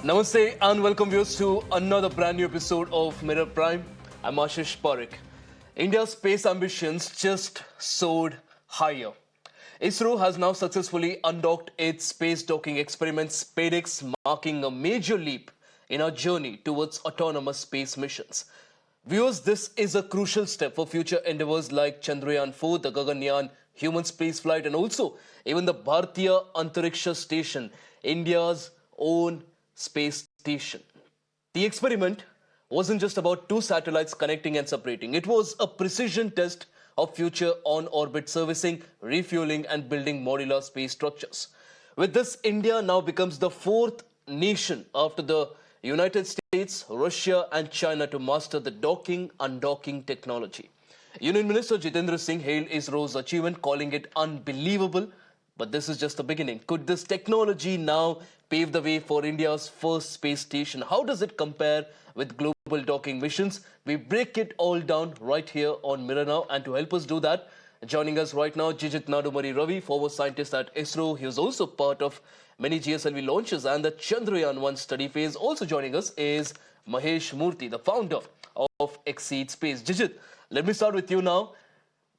Namaste and welcome viewers to another brand new episode of Mirror Prime. I'm Ashish Pareek. India's space ambitions just soared higher. ISRO has now successfully undocked its space docking experiment Spadex, marking a major leap in our journey towards autonomous space missions. Viewers, this is a crucial step for future endeavors like Chandrayaan-4, the Gaganyaan human spaceflight, and also even the Bharatiya Antariksha Station, India's own space station. The experiment wasn't just about two satellites connecting and separating. It was a precision test of future on-orbit servicing, refueling, and building modular space structures. With this, India now becomes the fourth nation after the United States, Russia, and China to master the docking undocking technology. Union Minister Jitendra Singh hailed ISRO's achievement, calling it unbelievable. But this is just the beginning. Could this technology now pave the way for India's first space station? How does it compare with global docking missions? We break it all down right here on Mirror Now. And to help us do that, joining us right now, Jijith Nadumuri Ravi, former scientist at ISRO. He was also part of many GSLV launches and the Chandrayaan-1 study phase. Also joining us is Mahesh Murthy, the founder of Exceed Space. Jijith, let me start with you now.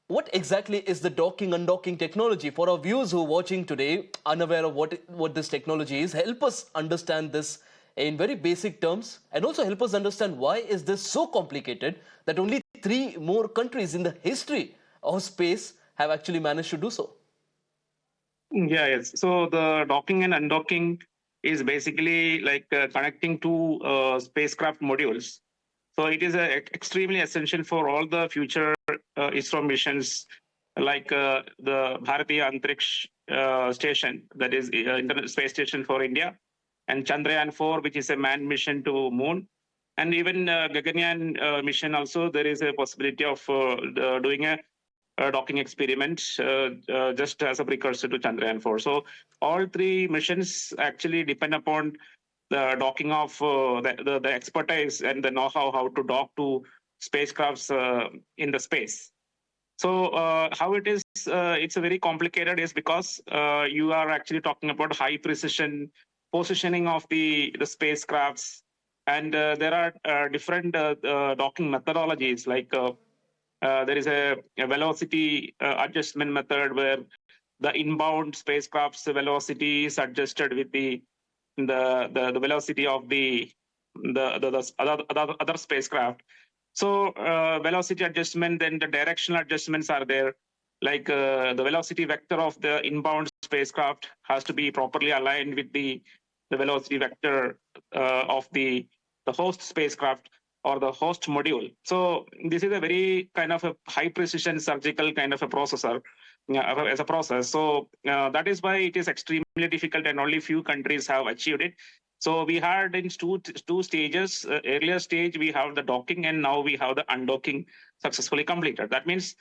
What exactly is the docking undocking technology? For our viewers who are watching today, unaware of what this technology is, help us understand this in very basic terms and also help us understand why is this so complicated that only three more countries in the history of space have actually managed to do so. Yes. So the docking and undocking is basically like connecting two spacecraft modules. So it is extremely essential for all the future ISRO missions, like the Bharatiya Antariksh Station, that is International Space Station for India, and Chandrayaan-4, which is a manned mission to Moon, and even Gaganyaan mission. Also, there is a possibility of doing a docking experiment just as a precursor to Chandrayaan-4. So all three missions actually depend upon the docking of the expertise and the know-how how to dock to spacecrafts in the space. So how it is, it's a very complicated is because you are actually talking about high precision positioning of the spacecrafts, and there are different docking methodologies like there is a velocity adjustment method where the inbound spacecraft's velocity is adjusted with the velocity of the other spacecraft. So velocity adjustment, then the directional adjustments are there. Like the velocity vector of the inbound spacecraft has to be properly aligned with the velocity vector of the host spacecraft or the host module. So this is a very kind of a high precision surgical kind of a processor as a process. So that is why it is extremely difficult and only few countries have achieved it. So we had in two stages. Earlier stage we have the docking, and now we have the undocking successfully completed. That means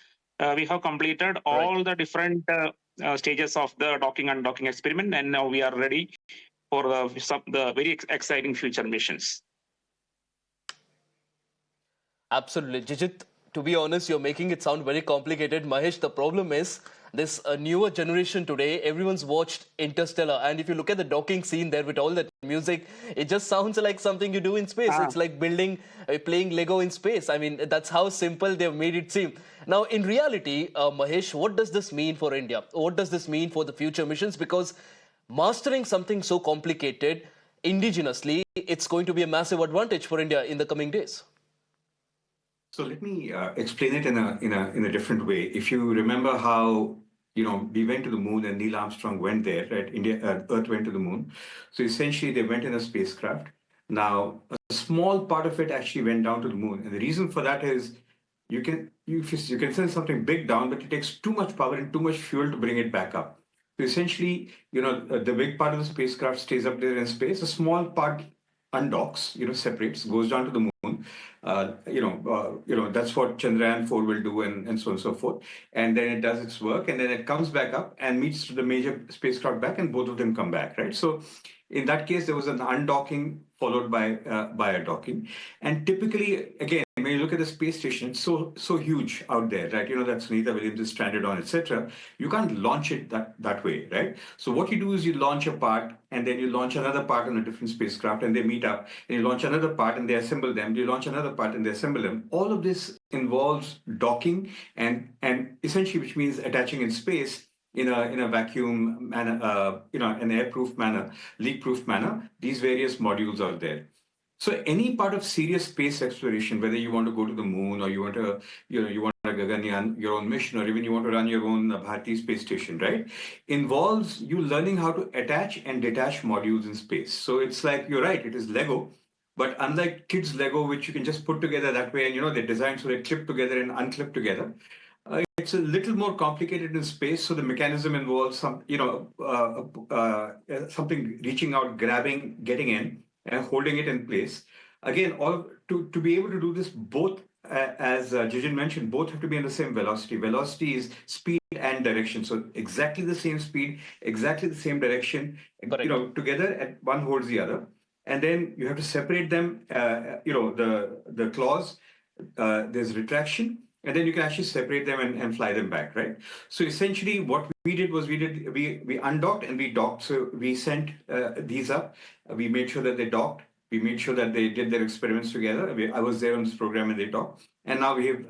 we have completed all the different stages of the docking and undocking experiment, and now we are ready for the very exciting future missions. Absolutely. Jijit, to be honest, you're making it sound very complicated. Mahesh, the problem is this newer generation today, everyone's watched Interstellar. And if you look at the docking scene there with all that music, it just sounds like something you do in space. It's like playing Lego in space. I mean, that's how simple they've made it seem. Now, in reality, Mahesh, what does this mean for India? What does this mean for the future missions? Because mastering something so complicated indigenously, it's going to be a massive advantage for India in the coming days. So let me explain it in a different way. If you remember how we went to the moon and Neil Armstrong went there, right? Earth went to the moon. So essentially, they went in a spacecraft. Now, a small part of it actually went down to the moon, and the reason for that is you can send something big down, but it takes too much power and too much fuel to bring it back up. So essentially, the big part of the spacecraft stays up there in space. A small part undocks, separates, goes down to the moon. That's what Chandrayaan 4 will do, and so on and so forth. And then it does its work, and then it comes back up and meets the major spacecraft back, and both of them come back, right? So in that case, there was an undocking followed by a docking. And typically, again, when you look at the space station, it's so huge out there, right? That Sunita Williams is stranded on, etc. You can't launch it that way, right? So what you do is you launch a part, and then you launch another part on a different spacecraft, and they meet up, and you launch another part, and they assemble them. You launch another part, and they assemble them. All of this involves docking, and essentially, which means attaching in space in a vacuum manner, an airproof manner, leak-proof manner. These various modules are there. So any part of serious space exploration, whether you want to go to the moon, or you want to, you want a Gaganyaan, your own mission, or even you want to run your own Bharati space station, right? Involves you learning how to attach and detach modules in space. So it's like, you're right, it is Lego, but unlike kids' Lego, which you can just put together that way, and they're designed so they clip together and unclip together. It's a little more complicated in space, so the mechanism involves something reaching out, grabbing, getting in, and holding it in place. Again, all to be able to do this, both as Jijith mentioned, both have to be in the same velocity. Velocity is speed and direction, so exactly the same speed, exactly the same direction. Correct. Together, and one holds the other, and then you have to separate them. The claws. There's retraction, and then you can actually separate them and fly them back, right? So essentially, what we did was we undocked and we docked. So we sent these up. We made sure that they docked. We made sure that they did their experiments together. I was there on this program, and they docked. And now we've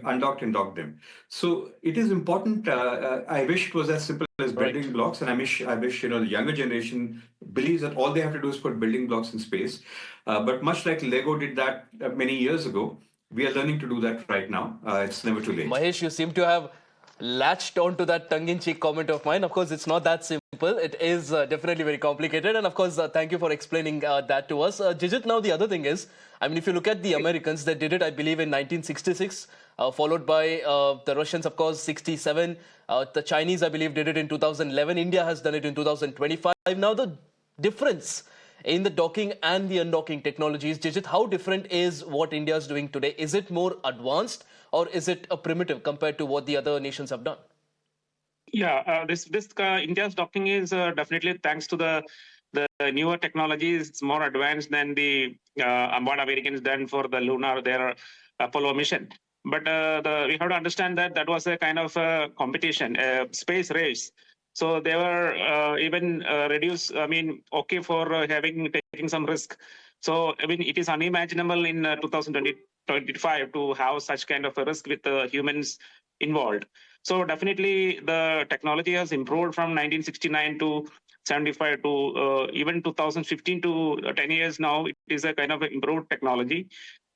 undocked and docked them. So it is important. I wish it was as simple as building blocks, and I wish the younger generation believes that all they have to do is put building blocks in space. But much like Lego did that many years ago, we are learning to do that right now. It's never too late. Mahesh, you seem to have latched on to that tongue-in-cheek comment of mine. Of course, it's not that simple. It is definitely very complicated. And of course, thank you for explaining that to us. Jijith, now the other thing is, I mean, if you look at the Americans, they did it, I believe, in 1966, followed by the Russians, of course, 67. The Chinese, I believe, did it in 2011. India has done it in 2025. Now, the difference in the docking and the undocking technologies, Jijith, how different is what India is doing today? Is it more advanced, or is it a primitive compared to what the other nations have done? Yeah, this India's docking is definitely thanks to the newer technologies. It's more advanced than the what Americans done for the lunar their Apollo mission. But we have to understand that was a kind of a competition, a space race. So they were even reduced. I mean, okay for taking some risk. So I mean, it is unimaginable in 2025 to have such kind of a risk with humans involved. So definitely the technology has improved from 1969 to 75 to even 2015 to 10 years now. It is a kind of improved technology.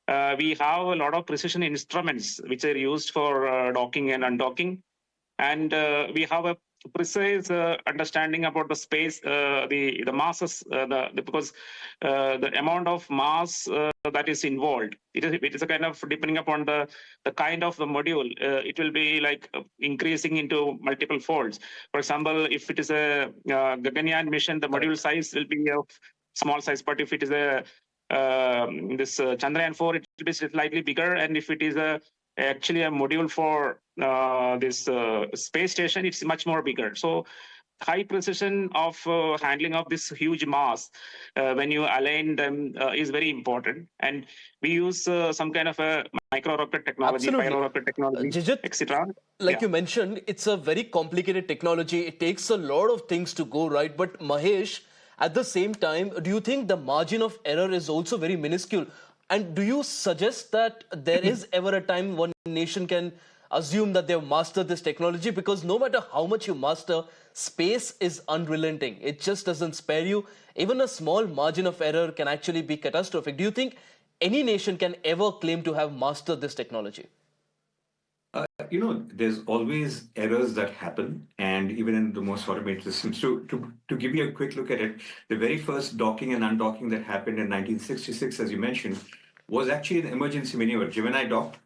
We have a lot of precision instruments which are used for docking and undocking. And we have a precise understanding about the space, the masses, because the amount of mass that is involved. It is a kind of depending upon the kind of the module. It will be like increasing into multiple folds. For example, if it is a Gaganyaan mission, the module size will be of small size. But if it is a this Chandrayaan 4, it will be slightly bigger. And if it is actually a module for this space station, it's much more bigger. So high precision of handling of this huge mass when you align them is very important. And we use some kind of a micro rocket technology, pyro rocket technology, Jijith, etc. Like you mentioned, it's a very complicated technology. It takes a lot of things to go right. But Mahesh, at the same time, do you think the margin of error is also very minuscule? And do you suggest that there is ever a time one nation can assume that they've mastered this technology? Because no matter how much you master, space is unrelenting. It just doesn't spare you. Even a small margin of error can actually be catastrophic. Do you think any nation can ever claim to have mastered this technology? There's always errors that happen, and even in the most automated systems. To give you a quick look at it, the very first docking and undocking that happened in 1966, as you mentioned, was actually an emergency maneuver. Gemini docked,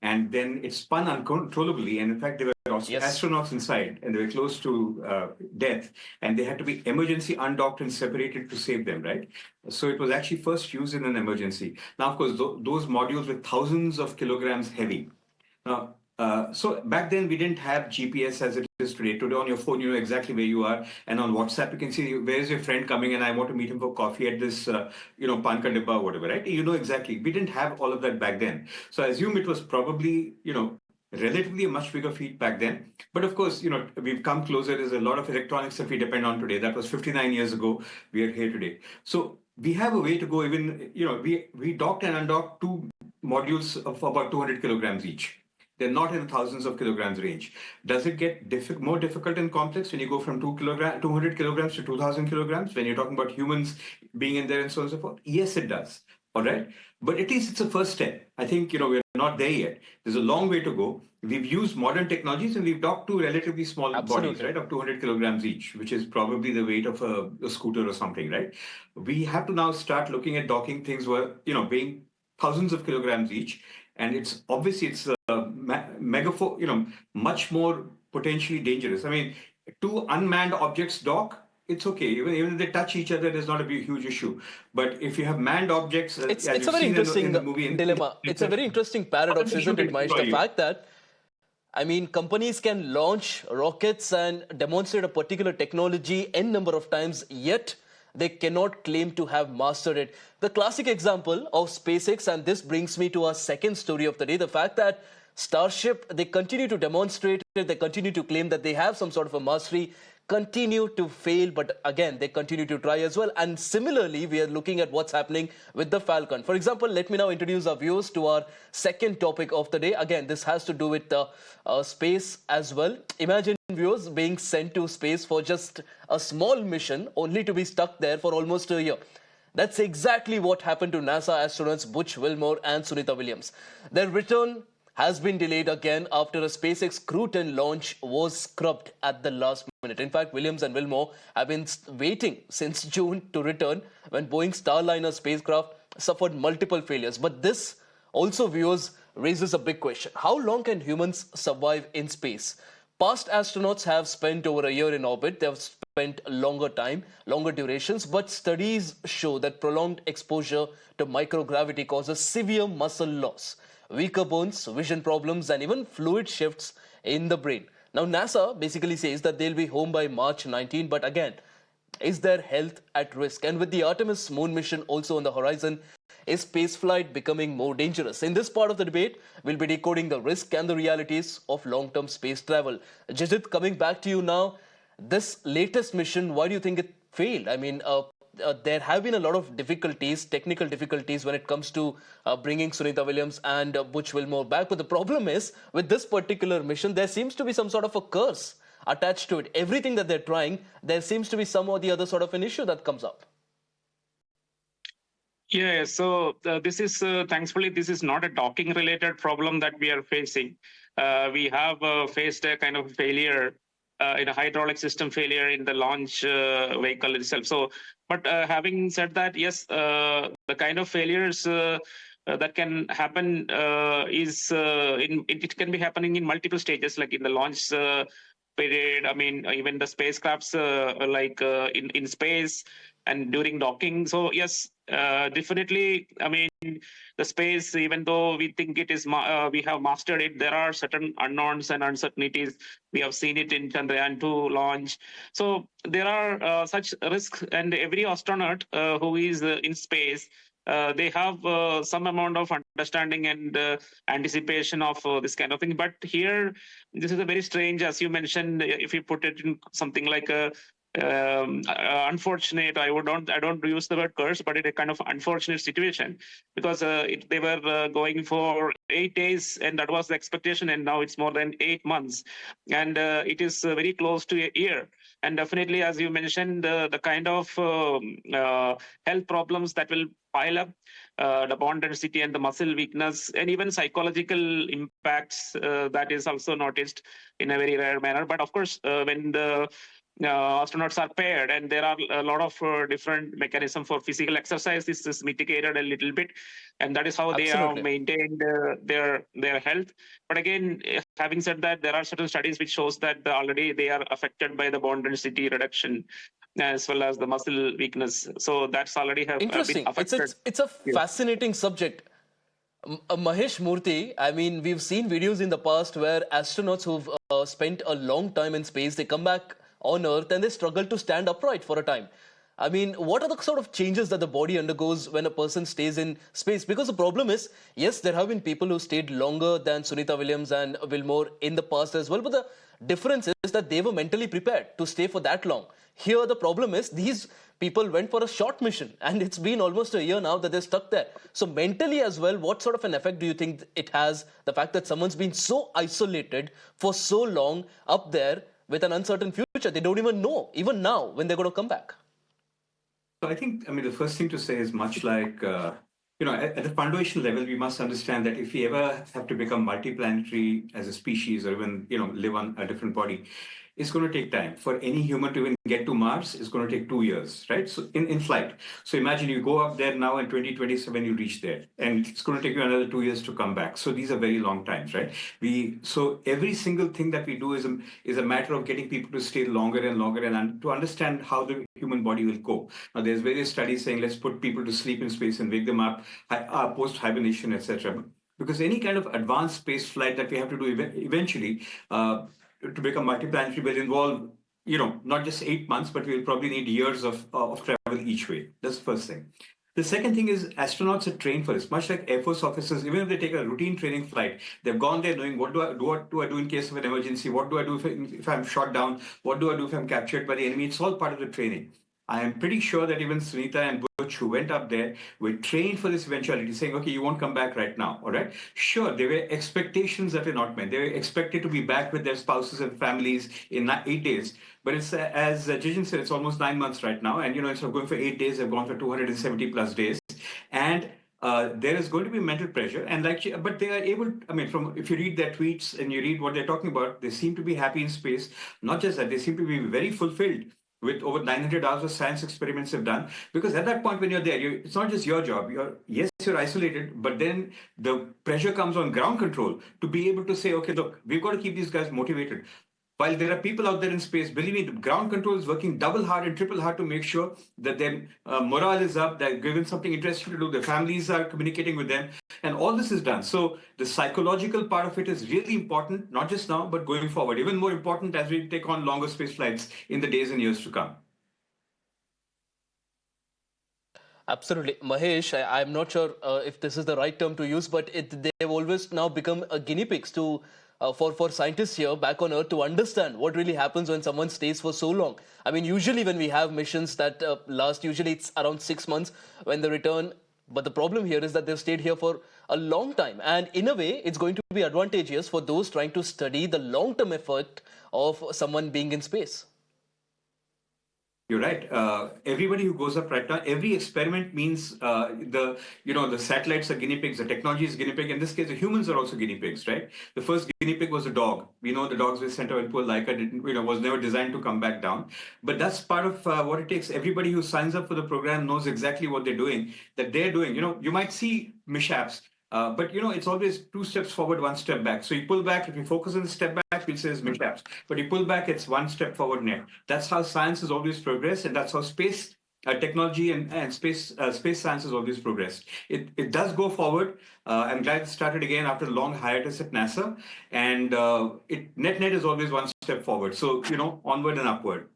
and then it spun uncontrollably, and in fact, there were Yes. astronauts inside, and they were close to death, and they had to be emergency undocked and separated to save them, right? So it was actually first used in an emergency. Now, of course, those modules were thousands of kilograms heavy. Now, so back then we didn't have GPS as it is today. Today on your phone, you know exactly where you are, and on WhatsApp you can see where's your friend coming, and I want to meet him for coffee at this, Pan Ka Dibba or whatever, right? You know exactly. We didn't have all of that back then, so I assume it was probably, relatively a much bigger feat back then. But of course, we've come closer. There's a lot of electronics that we depend on today. That was 59 years ago. We are here today, so we have a way to go. Even we docked and undocked two modules of about 200 kilograms each. They're not in thousands of kilograms range. Does it get more difficult and complex when you go from 200 kilograms to 2,000 kilograms, when you're talking about humans being in there and so on and so forth? Yes, it does. All right. But at least it's a first step. I think, we're not there yet. There's a long way to go. We've used modern technologies and we've docked two relatively small bodies, right, of 200 kilograms each, which is probably the weight of a scooter or something, right? We have to now start looking at docking things where, weighing thousands of kilograms each. And it's much more potentially dangerous. I mean, two unmanned objects dock, it's okay. Even if they touch each other, there's not a huge issue. But if you have manned objects, It's as a you've very seen interesting in the movie, dilemma. It's a very interesting paradox, isn't it, Mahesh? The fact that, I mean, companies can launch rockets and demonstrate a particular technology n number of times, yet they cannot claim to have mastered it. The classic example of SpaceX, and this brings me to our second story of the day, the fact that Starship, they continue to demonstrate it, they continue to claim that they have some sort of a mastery, continue to fail, but again, they continue to try as well. And similarly, we are looking at what's happening with the Falcon. For example, let me now introduce our viewers to our second topic of the day. Again, this has to do with space as well. Imagine viewers being sent to space for just a small mission, only to be stuck there for almost a year. That's exactly what happened to NASA astronauts Butch Wilmore and Sunita Williams. Their return has been delayed again after a SpaceX Crew 10 launch was scrubbed at the last minute. In fact, Williams and Wilmore have been waiting since June to return when Boeing Starliner spacecraft suffered multiple failures. But this also, viewers, raises a big question. How long can humans survive in space? Past astronauts have spent over a year in orbit. They have spent longer time, longer durations, but studies show that prolonged exposure to microgravity causes severe muscle loss, weaker bones, vision problems, and even fluid shifts in the brain. Now, NASA basically says that they'll be home by March 19, but again, is their health at risk? And with the Artemis moon mission also on the horizon, is spaceflight becoming more dangerous? In this part of the debate, we'll be decoding the risk and the realities of long-term space travel. Jijith, coming back to you now, this latest mission, why do you think it failed? I mean, there have been a lot of difficulties, technical difficulties when it comes to bringing Sunita Williams and Butch Wilmore back. But the problem is, with this particular mission, there seems to be some sort of a curse attached to it. Everything that they're trying, there seems to be some or the other sort of an issue that comes up. Yeah, so this is thankfully this is not a docking related problem that we are facing. We have faced a kind of failure in a hydraulic system failure in the launch vehicle itself. So, but having said that, yes, the kind of failures that can happen it can be happening in multiple stages, like in the launch period. I mean, even the spacecrafts in space and during docking. So yes, definitely. I mean, the space, even though we think it is, we have mastered it, there are certain unknowns and uncertainties. We have seen it in Chandrayaan-2 launch. So there are such risks, and every astronaut who is in space, they have some amount of understanding and anticipation of this kind of thing. But here, this is a very strange, as you mentioned, if you put it in something like a unfortunate, I don't use the word curse, but it's a kind of unfortunate situation, because they were going for 8 days, and that was the expectation, and now it's more than 8 months, and it is very close to a year. And definitely, as you mentioned, the kind of health problems that will pile up, the bone density and the muscle weakness, and even psychological impacts that is also noticed in a very rare manner. But of course, when the astronauts are paired, and there are a lot of different mechanisms for physical exercise, this is mitigated a little bit, and that is how they have maintained their health. But again, having said that, there are certain studies which shows that already they are affected by the bone density reduction as well as the muscle weakness. So that's already have been Interesting. affected. It's a Yes. fascinating subject. Mahesh Murthy, I mean, we've seen videos in the past where astronauts who've spent a long time in space, they come back on Earth and they struggle to stand upright for a time. I mean, what are the sort of changes that the body undergoes when a person stays in space? Because the problem is, yes, there have been people who stayed longer than Sunita Williams and Wilmore in the past as well, but the difference is that they were mentally prepared to stay for that long. Here, the problem is these people went for a short mission and it's been almost a year now that they're stuck there. So, mentally as well, what sort of an effect do you think it has, the fact that someone's been so isolated for so long up there with an uncertain future? They don't even know, even now, when they're going to come back. So I think, I mean, the first thing to say is much like, at the foundational level, we must understand that if we ever have to become multiplanetary as a species or even, live on a different body, it's going to take time. For any human to even get to Mars, it's going to take 2 years, right? So in flight. So imagine you go up there now in 2027, you reach there, and it's going to take you another 2 years to come back. So these are very long times, right? So every single thing that we do is a matter of getting people to stay longer and longer and to understand how the human body will cope. Now, there's various studies saying let's put people to sleep in space and wake them up post hibernation, etc. Because any kind of advanced space flight that we have to do eventually to become multiplanetary will involve, not just 8 months, but we'll probably need years of travel each way. That's the first thing. The second thing is astronauts are trained for this, much like Air Force officers. Even if they take a routine training flight, they've gone there knowing what do I do in case of an emergency? What do I do if I'm shot down? What do I do if I'm captured by the enemy? It's all part of the training. I am pretty sure that even Sunita and Butch, who went up there, were trained for this eventuality, saying, okay, you won't come back right now, all right? Sure, there were expectations that were not met. They were expected to be back with their spouses and families in 8 days. But it's, as Jijith said, it's almost 9 months right now. And, instead of going for 8 days, they've gone for 270 plus days. And there is going to be mental pressure, and but they are able. I mean, from if you read their tweets and you read what they're talking about, they seem to be happy in space. Not just that, they seem to be very fulfilled with over 900 hours of science experiments they've done. Because at that point, when you're there, it's not just your job. You're isolated, but then the pressure comes on ground control to be able to say, okay, look, we've got to keep these guys motivated. While there are people out there in space, believe me, the ground control is working double hard and triple hard to make sure that their morale is up, they're given something interesting to do, their families are communicating with them, and all this is done. So the psychological part of it is really important, not just now, but going forward. Even more important as we take on longer space flights in the days and years to come. Absolutely. Mahesh, I'm not sure if this is the right term to use, but they've always now become guinea pigs to for scientists here back on Earth to understand what really happens when someone stays for so long. I mean, usually when we have missions that last, usually it's around 6 months when they return. But the problem here is that they've stayed here for a long time. And in a way, it's going to be advantageous for those trying to study the long-term effect of someone being in space. You're right. Everybody who goes up right now, every experiment means the satellites are guinea pigs, the technology is guinea pig. In this case, the humans are also guinea pigs, right? The first guinea pig was a dog. We know the dogs were sent out, and poor Laika was never designed to come back down. But that's part of what it takes. Everybody who signs up for the program knows exactly what they're doing. You might see mishaps. But it's always 2 steps forward, 1 step back. So you pull back. If you focus on the step back, we'll say it's mishaps. But you pull back, it's 1 step forward net. That's how science has always progressed, and that's how space technology and space science has always progressed. It does go forward. I'm glad it started again after a long hiatus at NASA, and net is always 1 step forward. So onward and upward.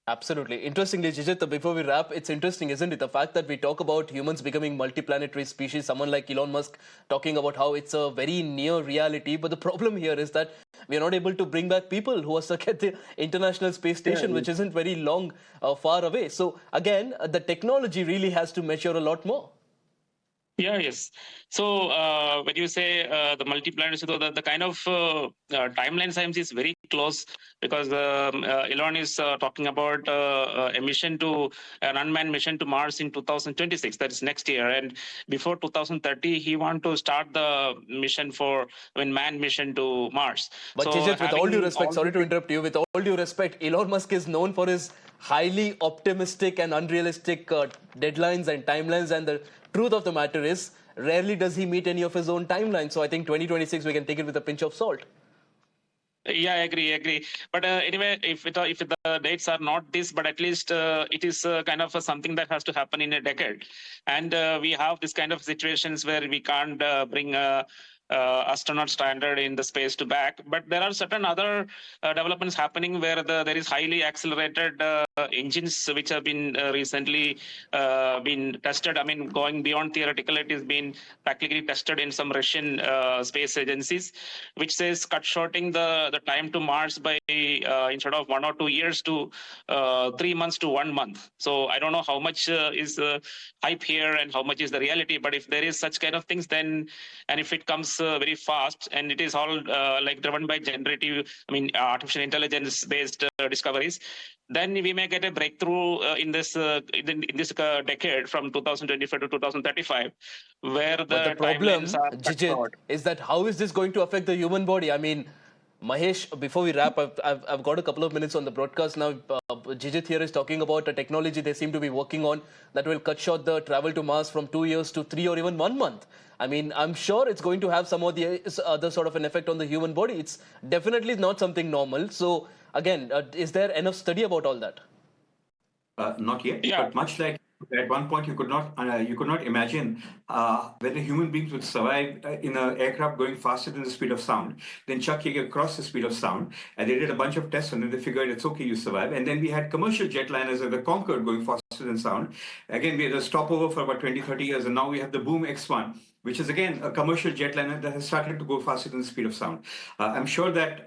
Absolutely. Interestingly, Jijith, before we wrap, it's interesting, isn't it? The fact that we talk about humans becoming multiplanetary species, someone like Elon Musk talking about how it's a very near reality. But the problem here is that we are not able to bring back people who are stuck at the International Space Station, which isn't very long, far away. So again, the technology really has to mature a lot more. Yeah, yes. So when you say the multi-planet, so the kind of timeline science is very close, because Elon is talking about a mission to an unmanned mission to Mars in 2026. That is next year, and before 2030, he want to start the mission manned mission to Mars. But So Jijith, with all due respect, sorry to interrupt you. With all due respect, Elon Musk is known for his highly optimistic and unrealistic deadlines and timelines. And the truth of the matter is, rarely does he meet any of his own timelines. So I think 2026 we can take it with a pinch of salt. Yeah, I agree. But anyway, if the dates are not this, but at least it is kind of something that has to happen in a decade, and we have this kind of situations where we can't bring astronaut standard in the space to back. But there are certain other developments happening where there is highly accelerated engines which have been recently been tested. I mean, going beyond theoretical, it has been practically tested in some Russian space agencies, which says cut shorting the time to Mars by instead of 1 or 2 years to 3 months to 1 month. So I don't know how much is hype here and how much is the reality. But if there is such kind of things, then and if it comes very fast and it is all like driven by artificial intelligence based discoveries, then we may get a breakthrough in this decade from 2025 to 2035, where the But the problem, timelines are cut Jijith, short. is that how is this going to affect the human body? I mean, Mahesh, before we wrap, I've got a couple of minutes on the broadcast now. Jijith here is talking about a technology they seem to be working on that will cut short the travel to Mars from 2 years to 3 or even 1 month. I mean, I'm sure it's going to have some of the other sort of an effect on the human body. It's definitely not something normal. So, again, is there enough study about all that? Not yet, Yeah. but much like at one point you could not imagine whether human beings would survive in an aircraft going faster than the speed of sound. Then Chuck Yeager crossed the speed of sound, and they did a bunch of tests, and then they figured it's okay, you survive. And then we had commercial jetliners like the Concorde going faster than sound. Again, we had a stopover for about 20, 30 years, and now we have the Boom X1, which is again a commercial jetliner that has started to go faster than the speed of sound. I'm sure that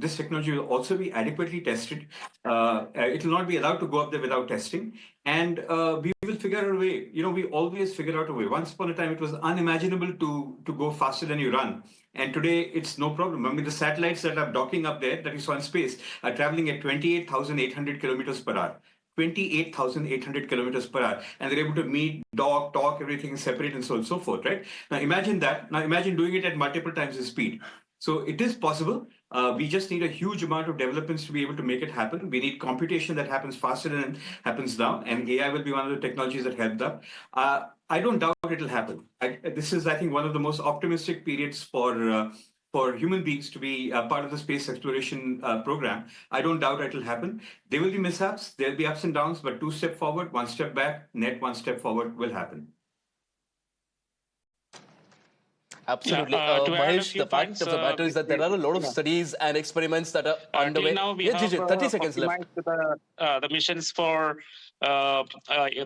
this technology will also be adequately tested. It will not be allowed to go up there without testing, and we will figure out a way. We always figure out a way. Once upon a time, it was unimaginable to go faster than you run. And today, it's no problem. I mean, the satellites that are docking up there that you saw in space are traveling at 28,800 kilometers per hour. 28,800 kilometers per hour, and they're able to meet, dock, talk, everything separate, and so on and so forth, right? Now imagine that. Now imagine doing it at multiple times the speed. So it is possible. We just need a huge amount of developments to be able to make it happen. We need computation that happens faster than happens now, and AI will be one of the technologies that help that. I don't doubt it'll happen. This is, I think, one of the most optimistic periods for human beings to be part of the space exploration program. I don't doubt it'll happen. There will be mishaps, there'll be ups and downs, but 2 steps forward, 1 step back, net 1 step forward will happen. Absolutely. Mahesh, the fact of the matter is that there are a lot of studies and experiments that are underway. Now we have Jijith, 30 seconds left. The missions for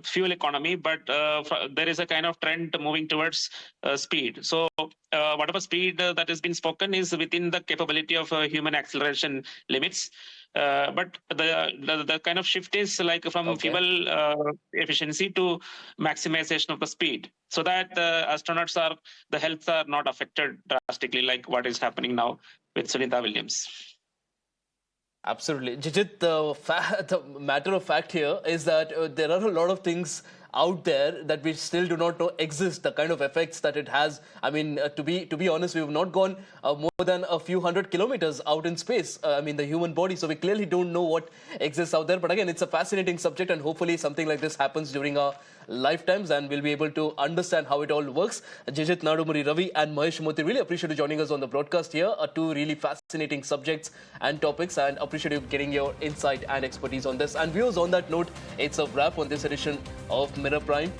fuel economy, but there is a kind of trend moving towards speed. So whatever speed that has been spoken is within the capability of human acceleration limits. But the kind of shift is like from fuel efficiency to maximization of the speed, so that the health are not affected drastically, like what is happening now with Sunita Williams. Absolutely. Jijith, the matter of fact here is that there are a lot of things out there that we still do not know exist, the kind of effects that it has. I mean, to be honest, we have not gone more than a few hundred kilometers out in space, the human body, so we clearly don't know what exists out there. But again, it's a fascinating subject, and hopefully something like this happens during our lifetimes and we'll be able to understand how it all works. Jijith Nadumuri Ravi and Mahesh Moti, really appreciate you joining us on the broadcast here. Two really fascinating subjects and topics, and appreciate you getting your insight and expertise on this. And viewers, on that note, it's a wrap on this edition of Mirror Prime.